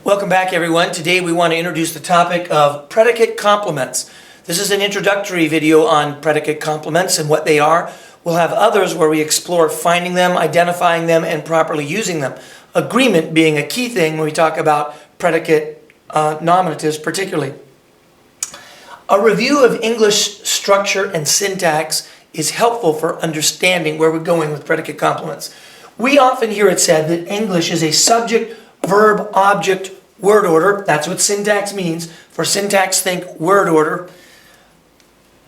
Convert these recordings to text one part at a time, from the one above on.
Welcome back, everyone. Today we want to introduce the topic of predicate complements. This is an introductory video on predicate complements and what they are. We'll have others where we explore finding them, identifying them, and properly using them. Agreement being a key thing when we talk about predicate nominatives particularly. A review of English structure and syntax is helpful for understanding where we're going with predicate complements. We often hear it said that English is a subject, verb, object, word order. That's what syntax means. For syntax, think word order.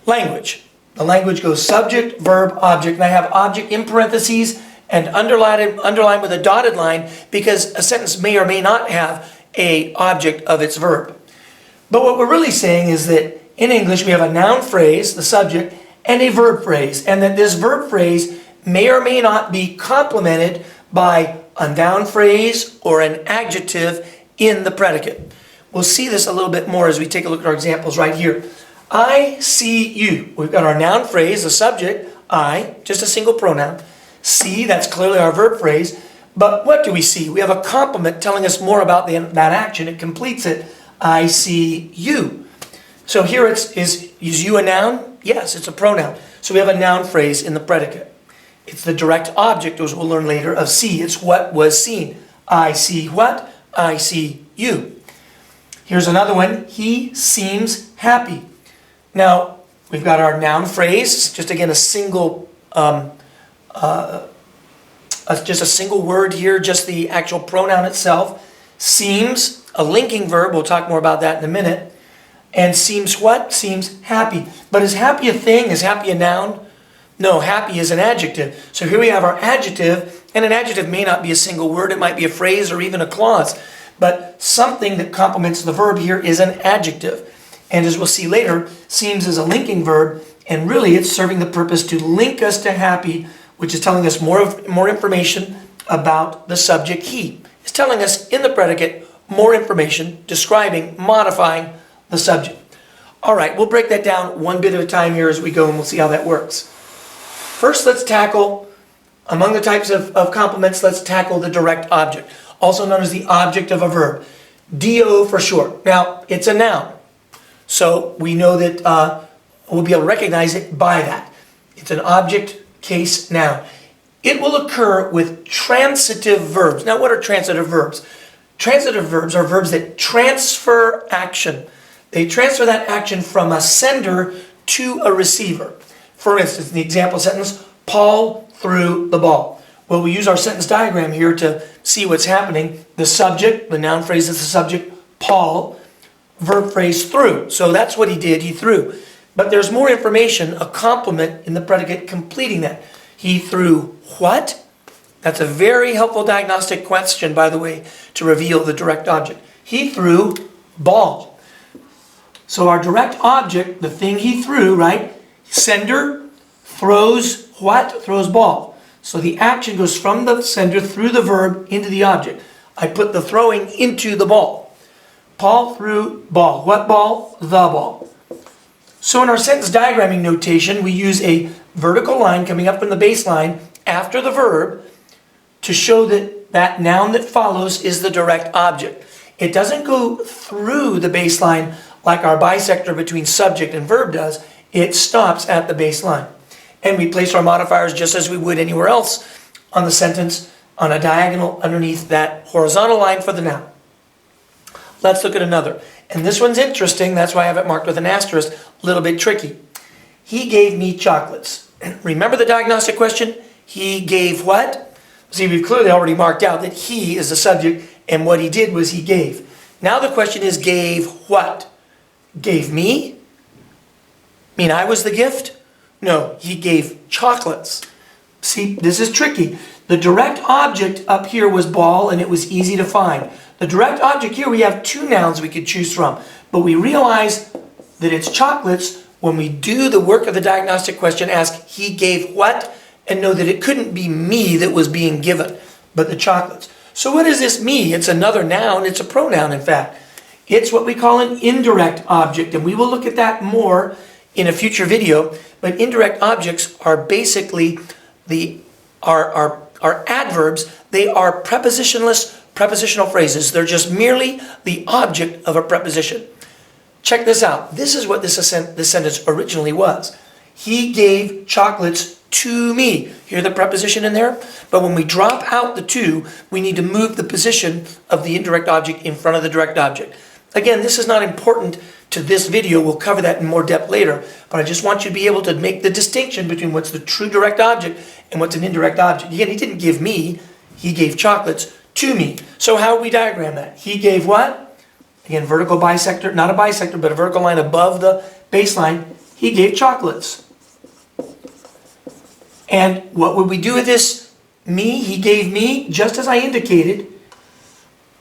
Language. The language goes subject, verb, object. And I have object in parentheses and underlined with a dotted line because a sentence may or may not have an object of its verb. But what we're really saying is that in English we have a noun phrase, the subject, and a verb phrase. And that this verb phrase may or may not be complemented by a noun phrase or an adjective in the predicate. We'll see this a little bit more as we take a look at our examples right here. I see you. We've got our noun phrase, the subject, I, just a single pronoun. See, that's clearly our verb phrase. But what do we see? We have a complement telling us more about that action. It completes it. I see you. So here is you a noun? Yes, it's a pronoun. So we have a noun phrase in the predicate. It's the direct object, as we'll learn later, of see. It's what was seen. I see what? I see you. Here's another one. He seems happy. Now, we've got our noun phrase. Just again, a single, just a single word here, just the actual pronoun itself. Seems, a linking verb. We'll talk more about that in a minute. And seems what? Seems happy. But is happy a thing? Is happy a noun? No, happy is an adjective. So here we have our adjective, and an adjective may not be a single word. It might be a phrase or even a clause. But something that complements the verb here is an adjective. And as we'll see later, seems is a linking verb, and really it's serving the purpose to link us to happy, which is telling us more information about the subject he. It's telling us in the predicate more information, describing, modifying the subject. All right, we'll break that down one bit at a time here as we go, and we'll see how that works. First, let's tackle, among the types of complements, let's tackle the direct object, also known as the object of a verb. DO for short. Now, it's a noun, so we know that we'll be able to recognize it by that. It's an object case noun. It will occur with transitive verbs. Now, what are transitive verbs? Transitive verbs are verbs that transfer action. They transfer that action from a sender to a receiver. For instance, in the example sentence, Paul threw the ball. Well, we use our sentence diagram here to see what's happening. The subject, the noun phrase is the subject, Paul, verb phrase threw. So that's what he did, he threw. But there's more information, a complement in the predicate completing that. He threw what? That's a very helpful diagnostic question, by the way, to reveal the direct object. He threw ball. So our direct object, the thing he threw, right? Sender throws what? Throws ball. So the action goes from the sender through the verb into the object. I put the throwing into the ball. Paul threw ball. What ball? The ball. So in our sentence diagramming notation, we use a vertical line coming up from the baseline after the verb to show that that noun that follows is the direct object. It doesn't go through the baseline like our bisector between subject and verb does. It stops at the baseline. And we place our modifiers just as we would anywhere else on the sentence on a diagonal underneath that horizontal line for the noun. Let's look at another. And this one's interesting. That's why I have it marked with an asterisk. A little bit tricky. He gave me chocolates. Remember the diagnostic question? He gave what? See, we've clearly already marked out that he is the subject, and what he did was he gave. Now the question is, gave what? Gave me? Mean I was the gift? No, he gave chocolates. See, this is tricky. The direct object up here was ball, and it was easy to find. The direct object here, we have two nouns we could choose from. But we realize that it's chocolates when we do the work of the diagnostic question, ask he gave what, and know that it couldn't be me that was being given, but the chocolates. So what is this me? It's another noun. It's a pronoun, in fact. It's what we call an indirect object, and we will look at that more in a future video. But indirect objects are basically our adverbs. They are prepositionless prepositional phrases. They're just merely the object of a preposition. Check this out. This is what this sentence originally was. He gave chocolates to me. Hear the preposition in there? But when we drop out the to, we need to move the position of the indirect object in front of the direct object. Again, this is not important to this video. We'll cover that in more depth later. But I just want you to be able to make the distinction between what's the true direct object and what's an indirect object. Again, he didn't give me. He gave chocolates to me. So how would we diagram that? He gave what? Again, vertical bisector, not a bisector, but a vertical line above the baseline. He gave chocolates. And what would we do with this me? He gave me, just as I indicated.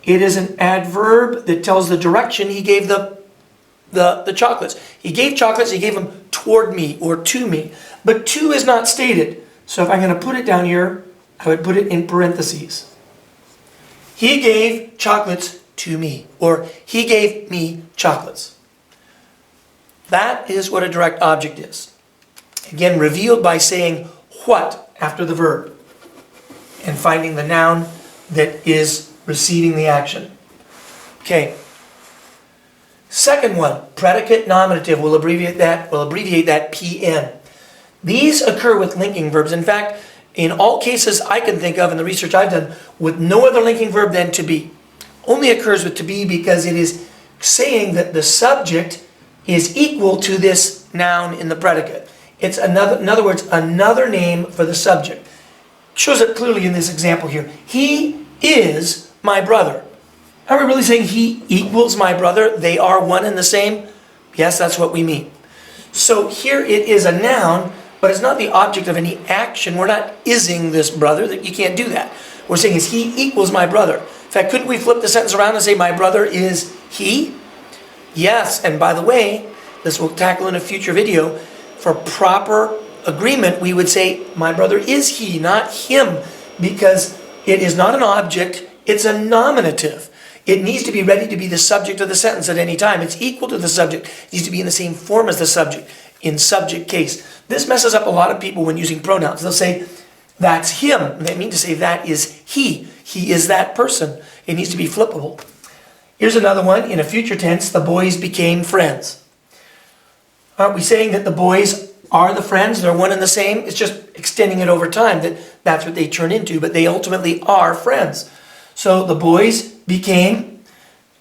It is an adverb that tells the direction he gave the chocolates. He gave chocolates, he gave them toward me or to me. But to is not stated. So if I'm going to put it down here, I would put it in parentheses. He gave chocolates to me, or he gave me chocolates. That is what a direct object is. Again, revealed by saying what after the verb and finding the noun that is receiving the action. Okay. Second one, predicate nominative. We'll abbreviate that PN. These occur with linking verbs. In fact, in all cases I can think of in the research I've done, with no other linking verb than to be. Only occurs with to be because it is saying that the subject is equal to this noun in the predicate. It's in other words, another name for the subject. Shows it clearly in this example here. He is my brother. Are we really saying he equals my brother? They are one and the same? Yes, that's what we mean. So here it is a noun, but it's not the object of any action. We're not ising this brother. You can't do that. We're saying is he equals my brother. In fact, couldn't we flip the sentence around and say my brother is he? Yes, and by the way, this we'll tackle in a future video. For proper agreement, we would say my brother is he, not him, because it is not an object, it's a nominative. It needs to be ready to be the subject of the sentence at any time. It's equal to the subject. It needs to be in the same form as the subject in subject case. This messes up a lot of people when using pronouns. They'll say, that's him. They mean to say that is he. He is that person. It needs to be flippable. Here's another one. In a future tense, the boys became friends. Aren't we saying that the boys are the friends? They're one and the same? It's just extending it over time that that's what they turn into, but they ultimately are friends. So the boys became,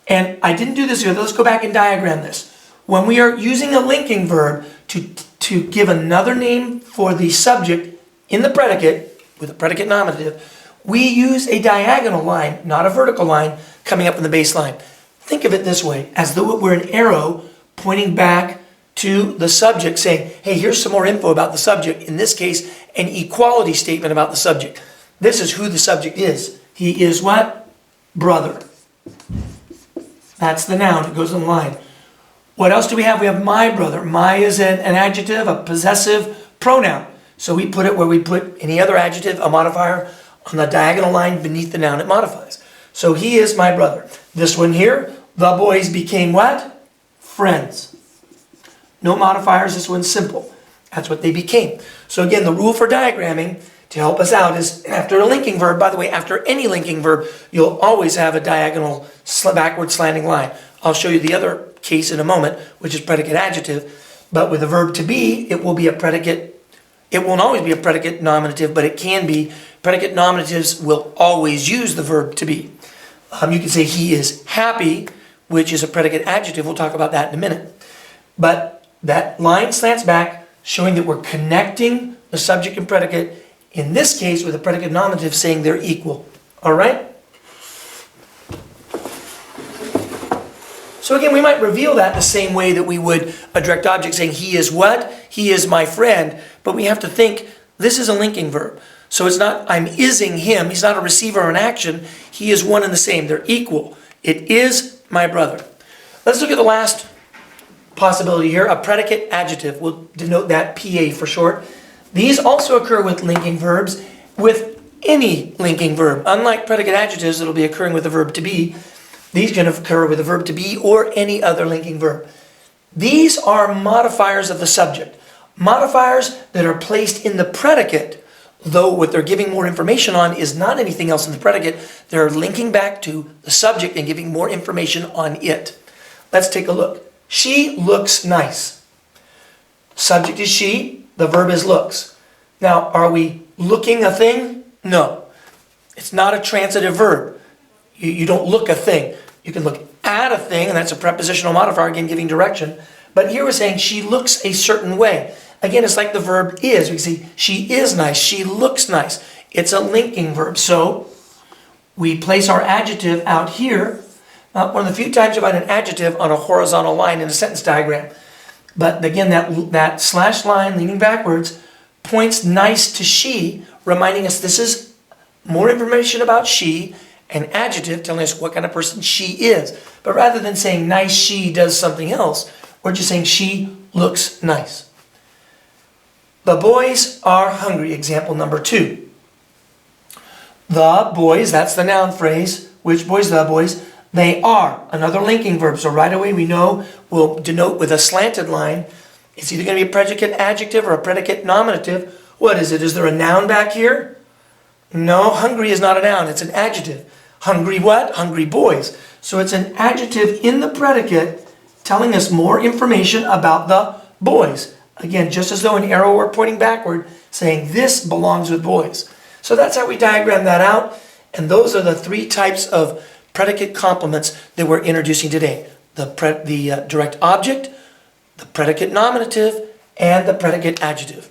and I didn't do this here. Let's go back and diagram this. When we are using a linking verb to give another name for the subject in the predicate, with a predicate nominative, we use a diagonal line, not a vertical line, coming up in the baseline. Think of it this way, as though it were an arrow pointing back to the subject, saying, hey, here's some more info about the subject. In this case, an equality statement about the subject. This is who the subject is. He is what? Brother. That's the noun. It goes in the line. What else do we have? We have my brother. My is an adjective, a possessive pronoun. So we put it where we put any other adjective, a modifier, on the diagonal line beneath the noun it modifies. So he is my brother. This one here, the boys became what? Friends. No modifiers, this one's simple. That's what they became. So again, the rule for diagramming to help us out is after a linking verb, by the way, after any linking verb, you'll always have a diagonal backward slanting line. I'll show you the other case in a moment, which is predicate adjective. But with the verb to be, it will be a predicate. It won't always be a predicate nominative, but it can be. Predicate nominatives will always use the verb to be. You can say he is happy, which is a predicate adjective. We'll talk about that in a minute. But that line slants back, showing that we're connecting the subject and predicate, in this case with a predicate nominative saying they're equal. All right? So again, we might reveal that the same way that we would a direct object saying he is what? He is my friend. But we have to think this is a linking verb. So it's not I'm ising him. He's not a receiver or an action. He is one and the same. They're equal. It is my brother. Let's look at the last possibility here, a predicate adjective. We'll denote that PA for short. These also occur with linking verbs, with any linking verb. Unlike predicate adjectives, it'll be occurring with the verb to be. These can occur with the verb to be or any other linking verb. These are modifiers of the subject. Modifiers that are placed in the predicate though what they're giving more information on is not anything else in the predicate. They're linking back to the subject and giving more information on it. Let's take a look. She looks nice. Subject is she, the verb is looks. Now, are we looking a thing? No. It's not a transitive verb. You don't look a thing. You can look at a thing, and that's a prepositional modifier, again, giving direction. But here we're saying she looks a certain way. Again, it's like the verb is. We see she is nice, she looks nice. It's a linking verb. So we place our adjective out here. One of the few times you find an adjective on a horizontal line in a sentence diagram. But again, that slash line leaning backwards points nice to she, reminding us this is more information about she, an adjective telling us what kind of person she is. But rather than saying nice she does something else, we're just saying she looks nice. The boys are hungry, example number 2. The boys, that's the noun phrase. Which boys? The boys. They are, another linking verb. So right away we know we'll denote with a slanted line. It's either going to be a predicate adjective or a predicate nominative. What is it? Is there a noun back here? No, hungry is not a noun. It's an adjective. Hungry what? Hungry boys. So it's an adjective in the predicate telling us more information about the boys. Again, just as though an arrow were pointing backward, saying this belongs with boys. So that's how we diagram that out. And those are the 3 types of predicate complements that we're introducing today. The direct object, the predicate nominative, and the predicate adjective.